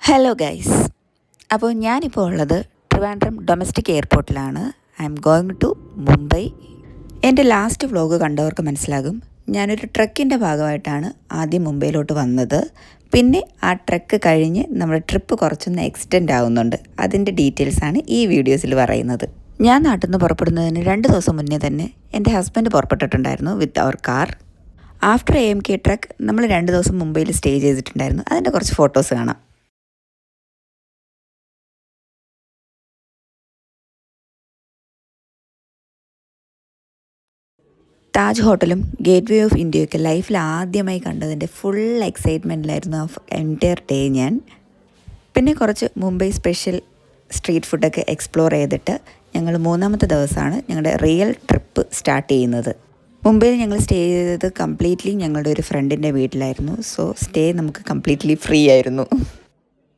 Hello guys, അപ്പോൾ ഞാനിപ്പോൾ ഉള്ളത് ട്രിവാൻഡ്രം ഡൊമസ്റ്റിക് എയർപോർട്ടിലാണ്. I am going to Mumbai. എൻ്റെ ലാസ്റ്റ് വ്ലോഗ് കണ്ടവർക്ക് മനസ്സിലാകും, ഞാനൊരു ട്രക്കിൻ്റെ ഭാഗമായിട്ടാണ് ആദ്യം മുംബൈയിലോട്ട് വന്നത്. പിന്നെ ആ ട്രക്ക് കഴിഞ്ഞ് നമ്മുടെ ട്രിപ്പ് കുറച്ചൊന്ന് എക്സ്റ്റെൻഡ് ആവുന്നുണ്ട്. അതിൻ്റെ ഡീറ്റെയിൽസാണ് ഈ വീഡിയോസിൽ പറയുന്നത്. ഞാൻ നാട്ടിൽ നിന്ന് പുറപ്പെടുന്നതിന് 2 ദിവസം മുന്നേ തന്നെ എൻ്റെ ഹസ്ബൻഡ് പുറപ്പെട്ടിട്ടുണ്ടായിരുന്നു വിത്ത് അവർ കാർ. ആഫ്റ്റർ AMK ട്രക്ക് നമ്മൾ 2 ദിവസം മുംബൈയിൽ സ്റ്റേ ചെയ്തിട്ടുണ്ടായിരുന്നു. അതിൻ്റെ കുറച്ച് ഫോട്ടോസ് കാണാം. താജ് ഹോട്ടലും ഗേറ്റ് വേ ഓഫ് ഇന്ത്യയൊക്കെ ലൈഫിൽ ആദ്യമായി കണ്ടതിൻ്റെ ഫുൾ എക്സൈറ്റ്മെൻറ്റിലായിരുന്നു ഓഫ് എൻറ്റയർ ഡേ ഞാൻ. പിന്നെ കുറച്ച് മുംബൈ സ്പെഷ്യൽ സ്ട്രീറ്റ് ഫുഡൊക്കെ എക്സ്പ്ലോർ ചെയ്തിട്ട് ഞങ്ങൾ 3-ാമത്തെ ദിവസമാണ് ഞങ്ങളുടെ റിയൽ ട്രിപ്പ് സ്റ്റാർട്ട് ചെയ്യുന്നത്. മുംബൈയിൽ ഞങ്ങൾ സ്റ്റേ ചെയ്തത് കംപ്ലീറ്റ്ലി ഞങ്ങളുടെ ഒരു ഫ്രണ്ടിൻ്റെ വീട്ടിലായിരുന്നു. സോ സ്റ്റേ നമുക്ക് കംപ്ലീറ്റ്ലി ഫ്രീ ആയിരുന്നു.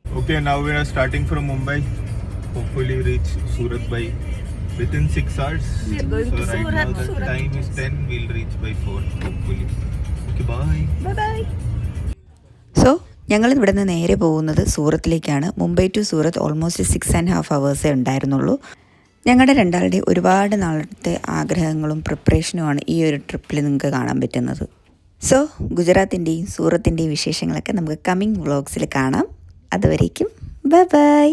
Okay, now we are starting from Mumbai. Hopefully reach Surat by within 6 hours. We are going to right Surat. now the Surat. time is 10. We'll reach by 4 hopefully. Okay, bye. Bye bye. So ഞങ്ങൾ ഇവിടെ നിന്ന് നേരെ പോകുന്നത് സൂറത്തിലേക്കാണ്. Mumbai to Surat almost 6.5 hours ഉണ്ടായിരുന്നുള്ളൂ. ഞങ്ങളുടെ രണ്ടാളുടെ ഒരുപാട് നാളത്തെ ആഗ്രഹങ്ങളും പ്രിപ്പറേഷനുമാണ് ഈ ഒരു ട്രിപ്പിൽ നിങ്ങൾക്ക് കാണാൻ പറ്റുന്നത്. സോ ഗുജറാത്തിൻ്റെയും സൂറത്തിൻ്റെയും വിശേഷങ്ങളൊക്കെ നമുക്ക് കമ്മിങ് വ്ളോഗ്സിൽ കാണാം. അതുവരേക്കും ബൈ ബൈ.